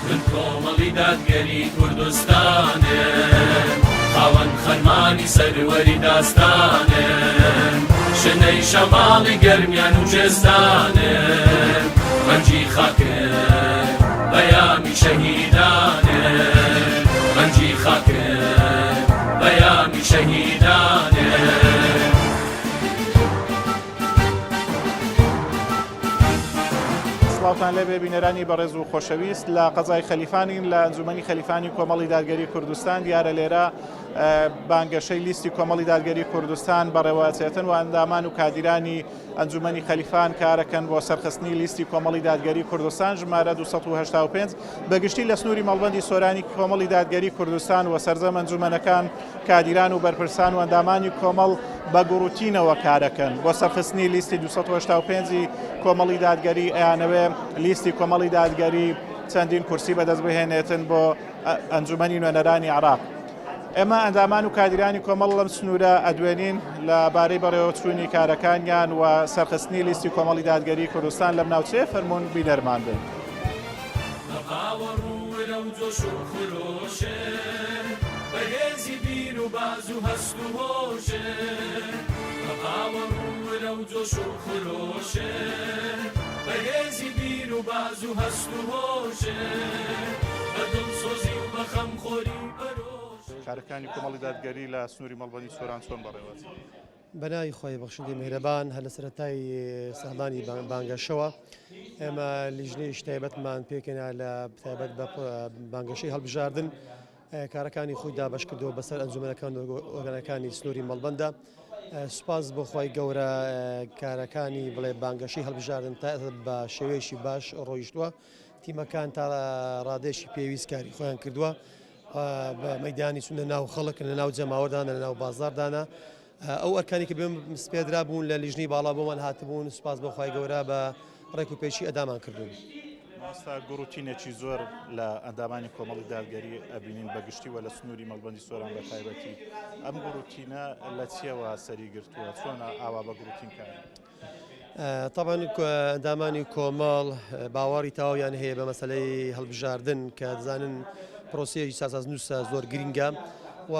من کۆمەڵی دادگەری کوردستانم خاوەن خەرمانی سەروەری داستانم شنەی شەماڵی گەرمیان و جێستانم ڕەنجی خاکم بەیامی شەهیدانم ڕەنجی خاکم بەیامی شەهیدانم سڵاوتان لێبێ بینەرانی بەڕێز و خۆشەویست لە قەزای خەلیفانین لە ئەنجومەنی خەلیفانی کۆمەڵی دادگەری کوردستان دیارە لێرە بانگەشەی لیستی کۆمەڵی دادگەری کوردستان بەڕێوەچێتن و ئەندامان و کادیرانی ئەنجومەنی خەلیفان کارەکەن بۆ سەرخستنی لیستی کۆمەڵی دادگەری کوردستان ژمارە 285 بەگشتی لە سنووری مەڵبەندی سۆرانی کۆمەڵی دادگەری کوردستان و سەرجەم ئەنجومەنەکان کادیران و بەرپرسان و ئەندامانی کۆمەڵ بە گوڕوتینەوە کارەکەن بۆ سەرخستنی لیستی 285 کۆمەڵی دادگەری ئەیانەوێ لیستی کۆمەڵی دادگەری چەندین کورسی بەدەست بهێنێتن بۆ ئەنجومەنی نوێنەرانی عێراق. ئێمە ئەندامان و کادیرانی کۆمەڵ لەم سنوورە ئەدوێنین لەبارەی بەڕێوەچوونی کارەکانیان و سەرخستنی لیستی کۆمەڵی دادگەری کوردستان لەم ناوچەیە فەرموون بینەرمان بن. بەهێزی بیر و باز و هەست و هۆشێ بەقاوە ڕوورە و جۆش و خرۆشێ بەهێزی بیر و باز و هەست و هۆشێ بە دڵسۆزی و بە خەمخۆری و بەرۆشێ کارەکانی کۆمەڵی دادگەری لە سنووری مەڵبەندی سۆران چۆن بەڕێوەچێت؟ بەناوی خۆی بەخشندی میهرەبان هە لە سەرەتای سەهڵانی بانگەشەوە ئێمە لیژنەی تایبەتمان پێکەنا لە تایبەت بە بانگەشەی هەڵبژاردن کارەکانی خۆی دابش کردەوە بەسەر ئەنجومەنەکان ئۆرگانەکانی سنووری مەڵبەندە. سوپاس بۆ خۆی گەورە کارەکانی بڵێ بانگەشەی هەڵبژاردن بە شێوەیەکی باش ڕۆیشتووە تیمەکان تا ڕادێشی پێویست کاری خۆیان کردووە بە مەیدانی چونە ناو خەڵک لە ناو جەماوەدانە لە ناو بازاردانە ئەو ئەرکانی کە بێم سپێدرا بوون لە لیژنەی باڵا بۆمان هاتبوون سوپاس بۆ خۆی گەورە بە ڕێک و پێچی ئەدامان کردوون. ئاستا گوڕوتینێکی زۆر لە ئەندامانی کۆمەڵی دادگەری ئەبینین بەگشتی و لە سنووری مەڵبەندی سۆران بە تایبەتی ئەم گوڕوتینە لە چیەوە سەری گرتووە چۆن ئاوا بە گوڕوتین کار؟ طبعاً ئەندامانی کۆمەڵ باوەڕی تەواویان هەیە بە مەسەلەی هەڵبژاردن کە دەزانن پرۆسەیەکی سازازنووسە زۆر گرینگە و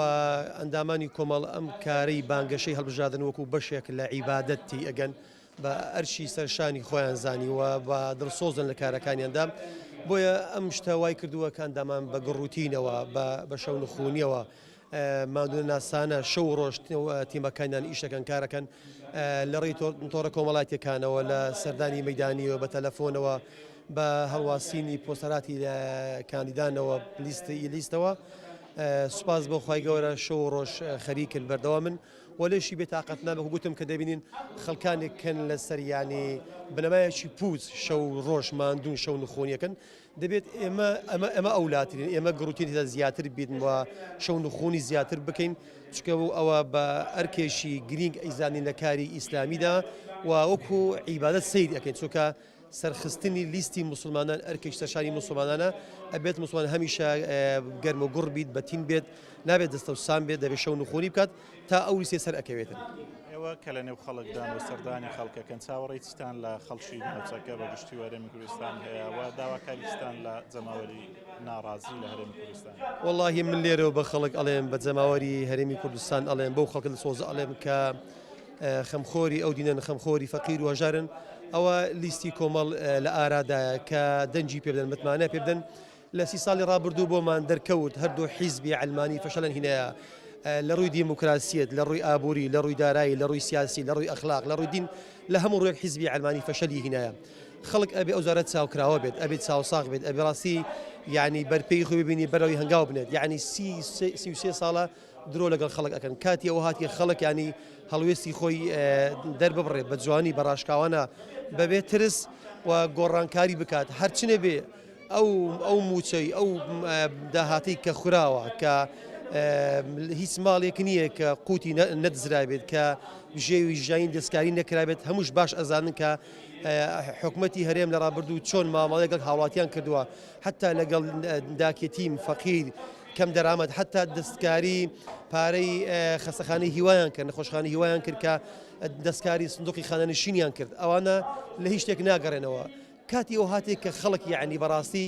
ئەندامانی کۆمەڵ ئەم کارەی بانگەشەی هەڵبژاردن وەکو بەشێک لە عیبادەتی ئەگەن بە ئەرشی سەرشانی خۆیان زانیوە بە دڵسۆزن لە کارەکانیاندا بۆیە ئەم شتە وای کردووە کە ئەندامان بە گڕوتینەوە بە شەو نخوونیەوە مادون ناسانە شەو ڕۆژ تیمەکانیان ئیشەکەن کارەکەن لە ڕێی تۆڕە کۆمەڵاتیەکانەوە لە سەردانی مەیدانیەوە بە تەلەفۆنەوە بە هەڵواسینی پۆستەراتی لە کاندیدانەوە لیستەوە سوپاس بۆ خی گەورە شەو ڕۆژ خەریکن بەردەوا من وەلێشی بێتاقەت نابێ گوتم کە دەبینین خەڵکانێککەن لە سەریانی بنەمایەکی پووز شەو ڕۆژ ماندوون شەو نخۆنیەکەن دەبێت ئێمە ئەولاترین ئێمە گڕوتیندا زیاتر بیتن وە شەو نخۆنی زیاتر بکەین چکە و ئەوە بە ئەرکێشی گرنگ ئەیزانین لە کاری ئیسلامیدا و وەکو عیبادەت سەیر ئەەکەین چۆکە سەرخستنی لیستی مسلمانان ئەرکێش سەرشانی مسلمانانە ئەبێت مسلمان هەمیشە گەرم و گوڕ بیت بەتیم بێت نابێت دەستە و سام بێت دەبێت شەو نخۆنی بکات تا ئەو لیستێ سەر ئەکەوێتن. ئێوە کە لە نێو خەڵکدان و سەردانی خەڵکەکەن چاوەڕێیتان لە خەڵکی ناوچەکە بە گشتی وەرەمی کوردستان هەیە و داواکاریستان لە جەماوەری ناڕازی لە هەرێمی کوردستان؟ وەڵاهی من لێرەوە بە خەڵک ئەڵێم بە جەماوەری هەرێمی کوردستان ئەڵێم بەو خەڵکە سۆزە ئەڵێم کە خەمخۆری ئەو دینەن خەمخۆری فەقیر و هەژارن ئەوە لیستی کۆمەڵ لە ئارادایە کە دەنجی پێ بدەن متمانە پێ بدەن لە 30 ساڵی ڕابردوو بۆمان دەرکەوت هەردوو حیزبی علمانی فەشەلەن هینەیە لە ڕووی دیموکراسیەت لە ڕووی ئابووری لە ڕووی دارایی لە ڕووی سیاسی لە ڕووی ئەخلاق لە ڕووی دین لە هەموو ڕوویەک حیزبی علمانی فەشەلی هینەیە خەڵک ئەبێ ئەوزارەت چاوکراوە بێت ئەبێت چاوساغ بێت ئەبێ ڕاستی یعنی بەرپەی خۆی ببینی بەرەوەی هەنگاو بنێت یعنی 33 ساڵە درۆ لەگەڵ خەڵک ئەکەن کاتی ئەوە هاتی خەڵک ینی هەڵوێستی خۆی دەرببڕێت بە جوانی بە ڕاشکاوانە بەبێت ترس و گۆڕانکاری بکات هەرچنە بێ ئەو موچەی ئەو داهاتی کە خوراوە کە هیچ ماڵێک نییە کە قوتی نەدزرابێت کە ژێوی ژین دەستکاری نەکرابێت هەمووش باش ئەزانن کە حکوومەتی هەرێم لە ڕابردوو چۆن مامەڵێگەڵ هاوڵاتیان کردووە حتا لەگەڵ داکێتیم فەقیر کەم دەرامەت حتا دەستکاری پارەی خەسەخانەی هیوایان کرد نەخۆشخانەی هیوایان کرد کە دەستکاری سندوقی خانەنشینیان کرد ئەوانە لە هیچ شتێک ناگەڕێنەوە کاتی ئەو هاتێک کە خەڵک یعنی بەڕاستی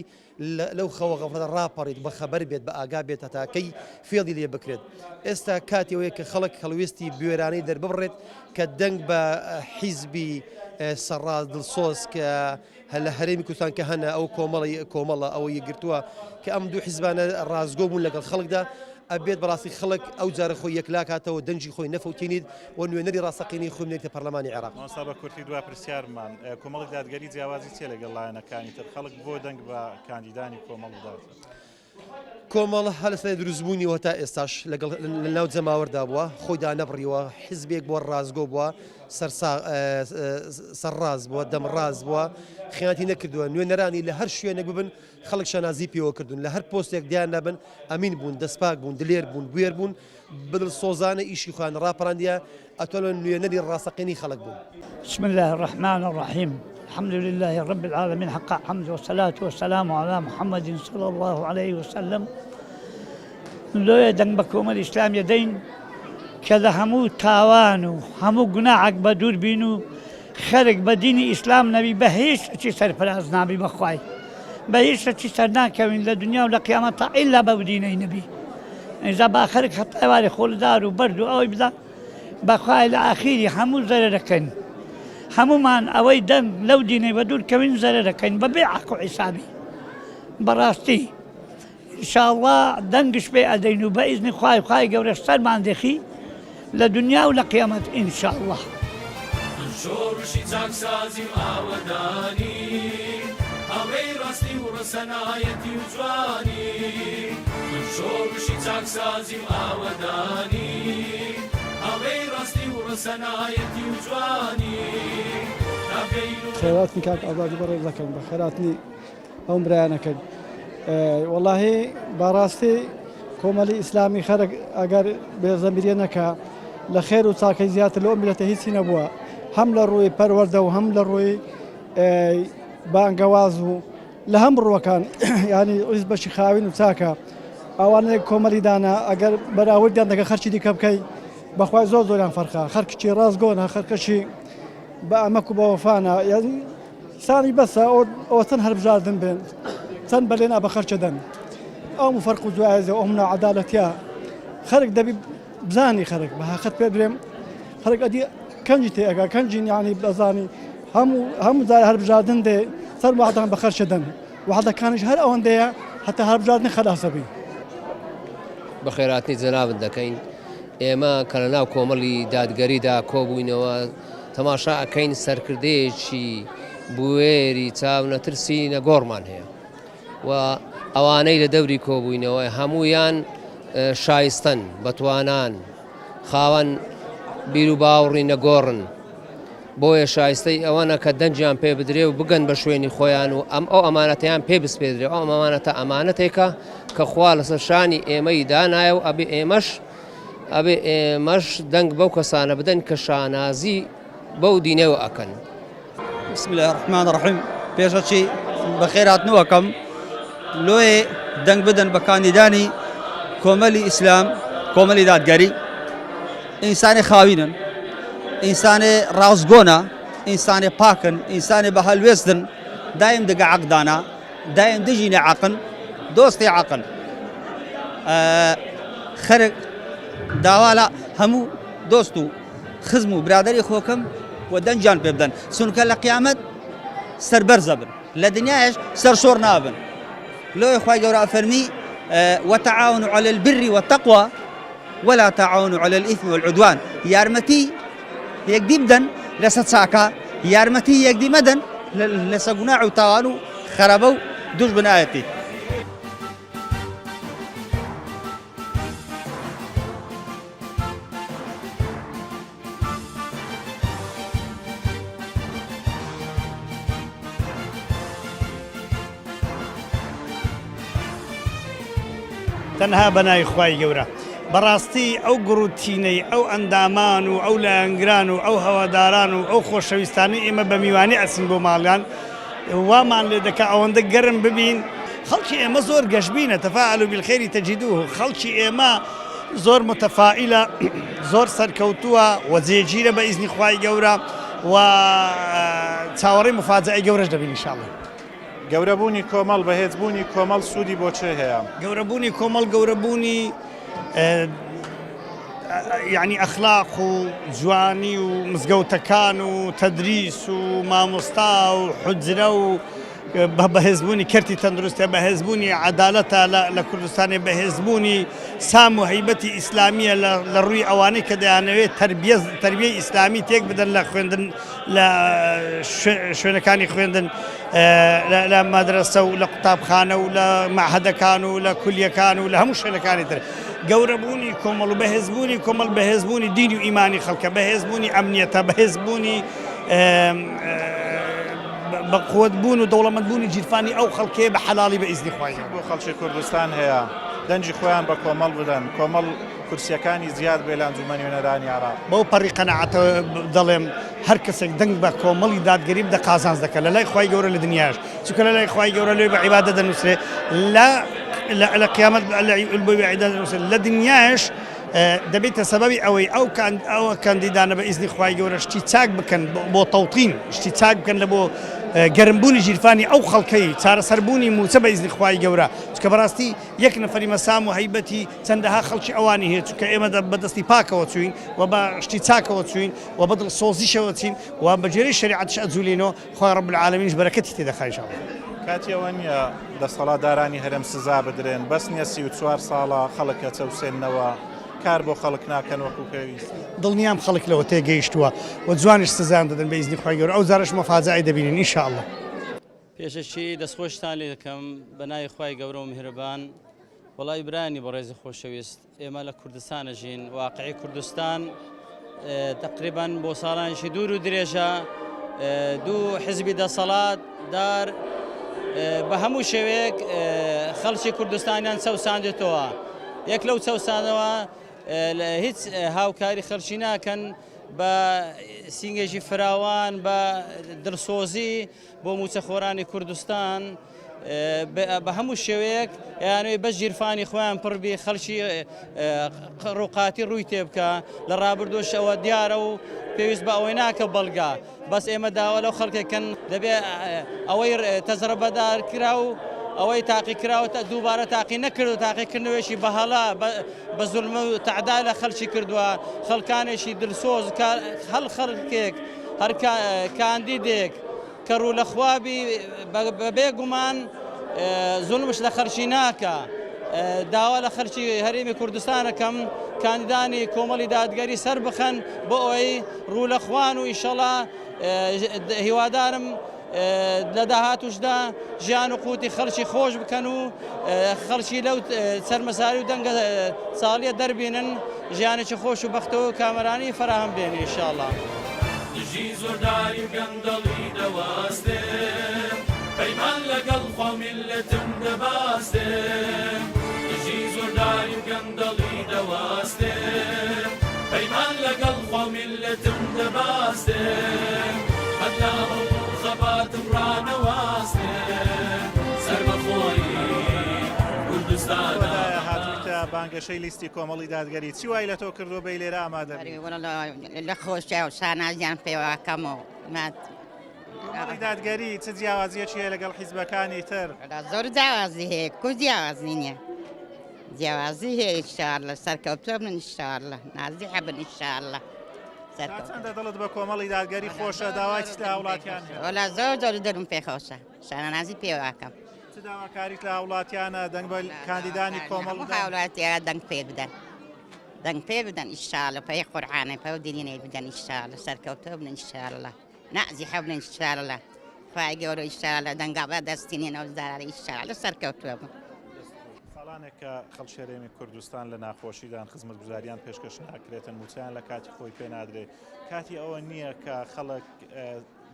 لەو خەوە غەفڵەتە ڕاپەڕیت بە خەبەر بێت بە ئاگا بێت هەتاکەی فێڵی لێ بکرێت ئێستا کاتیەوەیە کە خەڵک هەڵوێستی بوێرانەی دەرببڕێت کە دەنگ بە حیزبی سەرڕاز دڵسۆز کە لە هەرێمی کوردستان کە هەنە ئەو کۆمەڵە ئەوە یەگرتووە کە ئەم دوو حیزبانە ڕازگۆ بوون لەگەڵ خەڵکدا ئەبێت بەڕاستی خەڵک ئەو جارە خۆی یەکلاکاتەوە دەنجی خۆی نەفەوتێنیت و نوێنەری ڕاستەقینی خۆی بنێتە پەرلەمانی عێراق. مامۆستا بە کورتی دوای پرسیارمان کۆمەڵی دادگەری جیاوازی چێ لەگەڵ لایەنەکانی تر خەڵک بۆ دەنگ بە کاندیدانی کۆمەڵ بدات. کۆمەڵ هەلسە دروستبوونیەوە تا ئێستاش لە ناو جەماوەردا بووە خۆیدا نەبڕیوە حیزبێک بۆ ڕازگۆ بووە سەرڕاز بووە دەمڕاز بووە خیانەتی نەکردووە نوێنەرانی لە هەر شوێنێک ببن خەڵک شەنازی پێوە کردوون لە هەر پۆستێک دیان نەبن ئەمین بوون دەستپاک بوون دلێر بوون بوێر بوون بدڵ سۆزانە ئیشی خۆیان ڕاپەڕاندیە ئەتوانن نوێنەری ڕاستەقینی خەڵک بوون. بسم الله الرحمن الرحيم الحمد لله رب العالمين حق حمد والصلاة والسلام على محمد صلى الله عليه وسلم لو يدن بكم الإسلام يدين كذا همو تاوانو همو قناعك بدور بينو خرق بدين إسلام نبي بهيش أتي سرفراز نبي بخواي بهيش أتي سرناك من لدنيا ولقيامتها إلا بودين نبي إذا باخرك حتى واري خول دار وبرد أو يبدأ بخواي لآخيري همو زرركن همو من أوي دم لو ديني بدور كمين زرركن ببيعك حسابي براستي إن شاء الله دنقش بي أدينو بإذن خواي قورستان ما عندي لدنيا ولقيامت إن شاء الله. شورشی چاکسازیم ئاوەدانی ئەوەی ڕاستی و ڕەسەنایەتی و جوانی شورشی چاکسازیم ئاوەدانی ئەوەی ڕاستی و ڕەسەنایەتی و جوانی خێراتنی کاک ئازادی بەڕێز دەکەم بە خێراتنی ئەو برایانەکەن وەڵاهی باڕاستی کۆمەڵی ئیسلامی خەرک ئەگەر بێزەمیرە نەکا لە خێر و چاکەی زیاتر لەو میلەتە هیچی نەبووە هەم لە ڕووی پەروەردە و هەم لە ڕووی بانگەواز و لە هەم ڕووەکان ینی ئویز بەشی خاوین و چاکە ئەوانەیە کۆمەڵی دانا ئەگەر بەراوردیان دەگە خەرچی دیکە بکەی بەخوای زۆریان فەرخە خەرکشی ڕاستگۆنە خەرکەشی بە ئەمەک و بە وەفانە یعنی سانی بەسە ئەوە چەند هەربژاردن بێن چەند بەلێنا بە خەرچەدەن ئەو فەرق و جوایزە ئەو ناعەدالەتیە خەرک دەبی بزانی خەرک بە حەقیقەت پێ برێم خەرک ئەدی کەنجی تێئەگا کەنجین یعنی بەزانی هەموو جار هەربژاردن دێ سەر وعدەکان بە خەرچەدەن وعدەکانیش هەر ئەوەندەیە هەتا هەربژاردنی خەلاسە بی. بە خێراتنی جەنابت دەکەین ئێمە کە لە ناو کۆمەڵی دادگەریدا کۆبووینەوە تەماشا ئەکەین سەرکردەیەکی بوێری چاونەترسی نەگۆڕمان هەیە و ئەوانەی لە دەوری کۆبووینەوە هەموویان شایستن بەتوانان خاوەن بیر و باوڕی نەگۆڕن بۆیە شایستەی ئەوەنە کە دەنجیان پێ بدرێ و بگەن بە شوێنی خۆیان و ئەو ئەمانەتیان پێ بسپێدرێ ئەو ئەمانەتە ئەمانەتێکە کە خوا لەسەر شانی ئێمەی دانایە و ئەبێ ئێمەش دەنگ بەو کەسانە بدەن کە شانازی بەو دینەوە ئەکەن. بسم الله الرحمن الرحیم پێشەچی بە خێراتنەوەکەم لۆیێ دەنگ بدەن بە کاندیدانی کۆمەلی ئیسلام کۆمەلی دادگەری ئینسانی خاوینن ئینسانی ڕازگۆنە ئینسانی پاکن ئینسانی بە هەلوێستن دایم دەگە عەقدانە دایم دژینە عەقن دۆستی عەقن خەرک داوا لە هەموو دۆست و خزم و برادەری خۆکەم و دەنجیان پێ بدەن چونکە لە قیامەت سەربەرزە بن لە دنیایش سەرشۆڕ نابن لۆی خوای گەورە فەرمی وتعاونوا على البر والتقوى ولا تعاونوا على الإثم والعدوان يارمتي يقدي بدن لسا تساكا يارمتي يقدي مدن لسا قناع وتوانو خربو دوش بنايتي تەنها بەنای خوای گەورە بەڕاستی ئەو گڕوتینەی ئەو ئەندامان و ئەو لایەنگران و ئەو هەواداران و ئەو خۆشەویستانی ئێمە بە میوانی ئەچین بۆ ماڵیان وامان لێ دەکا ئەوەندە گەرم ببین خەڵکی ئێمە زۆر گەشبینە تەفاعلوا بالخەیری تەجیدوه خەڵکی ئێمە زۆر متەفائیلە زۆر سەرکەوتووە و جێگیرە بە ئیزنی خوای گەورە و چاوەڕێی مفاجعەی گەورەش دەبین ئینشاءالله. گەورەبوونی کۆمەڵ بەهێزبوونی کۆمەڵ سوودی بۆ چێ هەیە؟ گەورەبوونی کۆمەڵ گەورەبوونی یعنی ئەخلاق و جوانی و مزگەوتەکان و تەدریس و مامۆستا و حجرە و بەهێزبوونی کەرتی تەندروستە بەهێزبوونی عەدالەتە لە کوردستانی بەهێزبوونی سام و هەیبەتی ئیسلامیە لە ڕووی ئەوانەی کە دەیانەوێت تەربیەی ئیسلامی تێک بدەن لە خوێندن لە شوێنەکانی خوێندن لە مەدرسە و لە قوتابخانە و لە معهەدەکان و لە کولیەکان و لە هەموو شوێنەکانی تر. گەورەبوونی کۆمەڵ و بەهێزبوونی کۆمەڵ بەهێزبوونی دین و ئیمانی خەڵکە بەهێزبوونی ئەمنیەتە بەهێزبوونی بەقووەتبوون و دەوڵەمەندبوونی جیرفانی ئەو خەڵکێ بە حەلاڵی بە ئیزنی خوای بۆ خەڵکی کوردستان هەیە دەنجی خۆیان بە کۆمەڵ بدەن کۆمەڵ کورسیەکانی زیاد بێ لە ئەنجومەنی هونەرانی عێراق. بەو پەڕی قەنەعەتەوە دەڵێم هەر کەسێک دەنگ بە کۆمەڵی دادگەری بدە قازانج دەکات لە لای خوای گەورە لە دنیاش چونکە لە لای خوای گەورە لێ بە عیبادە دەنووسێ لە قیامەت بۆ عیبادە دەنووسێ لە دنیاش دەبێتە سەبەبی ئەوەی ئەو کاندیدانە بە ئیزنی خوای گەورە شتی چاک بکەن بۆ تەوتین شتی چاک بکەن لە بۆ گەرمبوونی ژیرفانی ئەو خەڵکەی چارەسەربوونی موچە بە ئیزنی خوای گەورە چکە بەڕاستی یەک نەفەری مەسام و هەیبەتی چەندەها خەڵکی ئەوانی هەیە چکە ئێمە بەدەستی پاکەوە چوین و بە شتی چاکەوە چوین و بەدڵ سۆزیشەوە چین و بەجێرەی شریعەتش ئەجوولێنەوە خوا رب العالمینش بەرەکەتی تێدەخا ئینشاءالله. کاتی ئەوە نییە دەسەڵاتدارانی هەرێم سزا بدرێن بەس نییە 34 ساڵە خەڵکە چەوسێننەوە کار بۆ خەڵک ناکەن وەکو پێویست. دڵنیام خەڵک لەوە تێگەیشتووە و جوانیش سزان دەدەن بە ئیزنی خوای گەورە ئەو جارش مەفاجعەی دەبینین ئینشاءالله. پێشەشی دەستخۆشتان لێ دەکەم بە ناوی خوای گەورە و میهرەبان. وەڵای برانی بەڕێزی خۆشەویست ئێمە لە کوردستانە ژین واقعی کوردستان تقریبا بۆ ساڵانشی دوور و درێژە دوو حزبی دەسەڵات دار بە هەموو شێوەیەک خەڵکی کوردستانیان چەوساندێتەوە. یەک لەو چەوسانەوە هیچ هاوکاری خەڵکی ناکەن بە سینگێژی فراوان بە دڵسۆزی بۆ موچەخۆرانی کوردستان بە هەموو شێوەیەک یانوێ بەس ژیرفانی خۆیان پڕبی خەڵکی ڕووقاتی ڕووی تێ بکە لە ڕابردۆش ئەوە دیارە و پێویست بە ئەوەی ناکە بەڵگا بەس ئێمە داوا لەو خەڵکێکن دەبێ ئەوەی تەجربەدار کرا و ئەوەی تاقی کراوە دووبارە تاقی نەکرد و تاقیکردنەوەیشی بەهەڵا بە زولمە و تعدا لە خەڵکی کردووە خەڵکانێکی دلسۆز هەڵ خەڵکێک هەر کاندیدێک کە ڕوو لە خوابی بەبێ گومان زولمش لە خەرشی ناکە داوا لە خەرکی هەرێمی کوردستانەکەم کاندیدانی کۆمەڵی دادگەری سەر بخەن بۆ ئەوەی ڕوو لە خوان و ئیشەڵا هیوادارم لە داهاتوشدا ژیان و قوتی خەڵکی خۆش بکەن و خەڵکی لەو سەرمەساری و دەنگە ساڵیە دەربێنن ژیانێکی خۆش و بەختەوە و کامەرانی فراهم بێن ئینشاءالله. دژی زۆرداری و گەندەڵی دەواستێ پەیمان لەگەڵ خوا میللەتم دەباستێ دژی زۆرداری و گەندەڵی دەواستێ پەیمان لەگەڵ خوا میللەتم دەباستێ هەتا هەموو خەباتم ڕانەواستێ سەر بەخۆی کوردستانە هاتوویتە بانگەشەی لیستی کۆمەڵی دادگەری چی وای لە تۆ کردو بەی لێرە ئامادە لە خۆشە و سانازیان پێواکەم و کۆمەڵی دادگەری چ جیاوازیەکی هەیە لەگەڵ حیزبەکانی تر؟ زۆر جیاوازی هەیە کو جیاوازی نییە جیاوازی هەیە ئینشاءالله سەرکەوتووە بن ئینشاءالله نازیحە بن ئینشاءالله. چەندە دڵت بە کۆمەڵی دادگەری خۆشە داوای چ لە هاوڵاتیان وەلا زۆر زۆر دڵم پێ خۆشە شانەنازی پێواکەم. چ داواکاریت لە هاوڵاتیانە دەنگ بە کاندیدانی کۆمەڵ هاوڵاتیانە دەنگ پێ بدەن دەنگ پێ بدەن ئینشاءالله پێی قورعانە پێ و دینی بدەن ئینشاءالله سەرکەوتووە بن ئینشاءالله نازیحە بن ئینشاءالله خوای گەورە ئینشاءالله دەنگا بە دەستینێنەوە زارە ئینشاءالله سەرکەوتووە بن. ساڵانێک کە خەڵکی هەرێمی کوردستان لە ناخۆشیدان خزمەتگوزاریان پێشکەش ناکرێتن موچیان لە کاتی خۆی پێ نادرێ کاتی ئەوە نییە کە خەڵک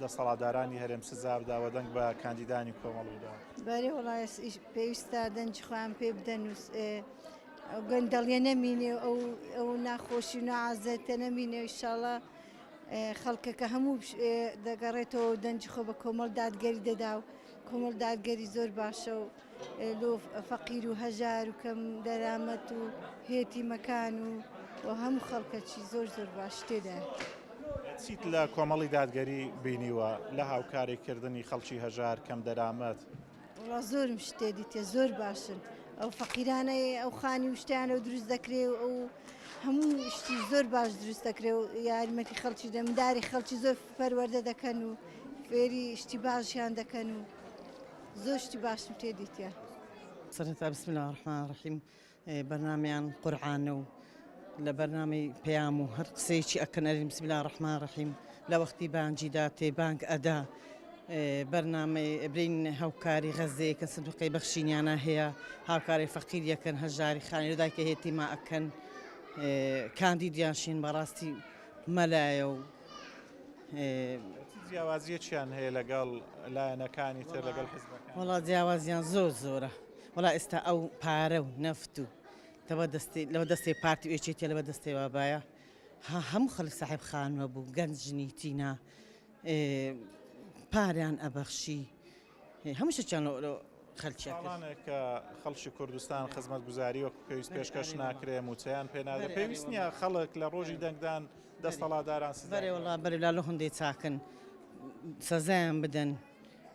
دەسەڵاتدارانی هەرێم سزا بداوە دەنگ بە کاندیدانی کۆمەڵ بدا. بەێ وڵای پێویستە دەنجی خۆیان پێ بدەن گەندەڵیە نەمینێ ئەو ناخۆشی و نەعازێتە نەمینێ ئینشاءالله خەڵکەکە هەموو دەگەڕێتەوە دەنجی خۆ بە کۆمەڵ دادگەری دەدا و کۆمەڵ دادگەری زۆر باشە و لۆ فەقیر و هەژار و کەم دەرامەت و هێتی مەکان و هەموو خەڵکەکی زۆر باش تێدا. چیت لە کۆمەڵی دادگەری بینیوە لە هاوکاریکردنی خەڵکی هەژار کەم دەرامەت؟ وڵا زۆرم شتێ دیتێ زۆر باشن ئەو فەقیرانەی ئەو خانی وشتیانە و دروست دەکرێ و ئەو هەموو شتی زۆر باش دروست دەکرێ و یاریمەتی خەڵکی دەمداری خەڵکی زۆر پەروەردە دەکەن و فێری شتی باشیان دەکەن و زۆر شتی باشم تێ دیتە. سەرەتا بسم الله الرحمن الرحیم بەرنامەیان قورعانە و لە بەرنامەی پەیام و هەر قسەیەکی ئەکەن ئەڵێن بسم الله الرحمن الرحیم لە وەختی بانگیدا تێبانگ ئەدا بەرنامەی برین هاوکاری غەزەیەکەن سندوقەی بەخشینیانە هەیە هاوکاری فەقیریەکەن هەژاری خانی لەدایکە هێتی ما ئەکەن کاندیدیانشین بەڕاستی مەلایە و جیاوازیەکیان هەیە لەگەڵ لایەنەکانی تر لەگەڵ حیزبەکان؟ وڵا جیاوازیان زۆرە وڵا ئێستا ئەو پارە و نەفت و لەوە دەستی پارتی وێچێتە لەوە دەستی وابایە هەموو خەڵک ساحب خانوە بوو گەنجنی تینا پاریان ئەبەخشی هەموو شتیان خەڵکیانێک کە خەڵکی کوردستان خزمەت گوزاری وەکو پێویست پێشکەش ناکرێ موچەیان پێنادە پێویست نییە خەڵک لە ڕۆژی دەنگدان دەستەڵاتداران بەرێوەڵا بەرلا لە هەندێ چاکن سەزایان بدەن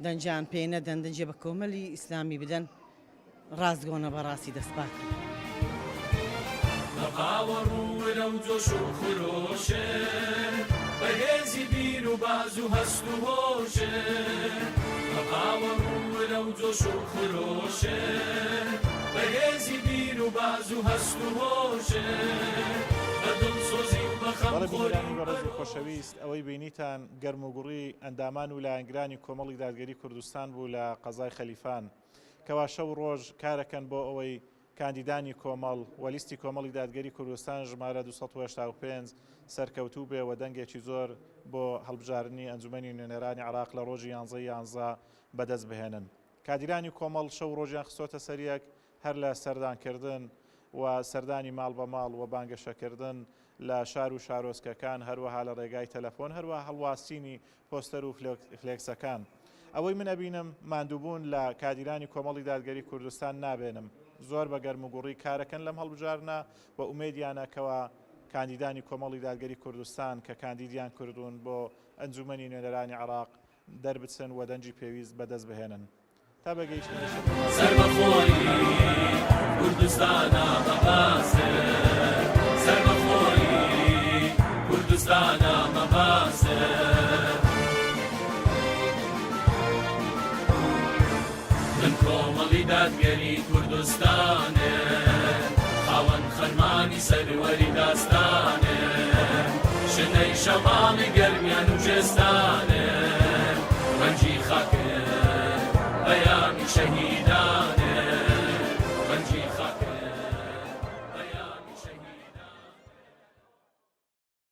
دەنجیان پێ نەدەن دەنجێ بە کۆمەلی ئیسلامی بدەن ڕاستگۆنە بەڕاستی دەستپاکە. باوەڕوورە و جۆش و خرۆشە بەهێزی بیر و باز و هەست و هۆشە باوەڕوورە و جۆش و خرۆشە بەهێزی بیر و باز و هەست و هۆشە بە دڵسۆزی و بە خەمخۆری بەڕێز و خۆشەویست ئەوەی بینیتان گەرم و گوڕی ئەندامان و لایەنگرانی کۆمەڵی دادگەری کوردستان بوو لە قەزای خەلیفان کەوا شەو ڕۆژ کارەکەن بۆ ئەوەی کاندیدانی کۆمەڵ و لیستی کۆمەڵی دادگەری کوردستان ژمارە 285 سەرکەوتوو بێ و دەنگێکی زۆر بۆ هەڵبژاردننی ئەنجومەنی نوێنەرانی عراق لە ڕۆژی 11 بەدەست بهێنن. کادیرانی کۆمەڵ شەو ڕۆژیان خستۆتە سەریەک هەر لە سەردانکردن و سەردانی ماڵ بە ماڵ و بانگەشەکردن لە شار و شارۆچکەکان هەروەها لە ڕێگای تەلەفۆن هەروە هەڵواستنی پۆستەر و فلێکسەکان. ئەوەی من ئەبینم ماندووبوون لە کادیرانی کۆمەڵی دادگەری کوردستان نابێنم زۆر بە گەرم و گوڕی کارەکەن لەم هەڵبژارنە و ئومێدیانەکەوە کاندیدانی کۆمەڵی دادگەری کوردستان کە کاندیدیان کردوون بۆ ئەنجومەنی نوێنەرانی عراق دەربچن و دەنجی پێویست بەدەست بهێنن تا بەگەیشتن سەربەخۆی کوردستانە مەباسە سەربەخۆی کوردستانە مەباسە من کۆمەڵی دادگەری کوردستانە خاوەن خەرمانی سەروەری داستانە شنەی شەماڵی گەرمیان و جێستانە ڕەنجی خاکە بەیانی شەهیدانە ڕەنجی خاکە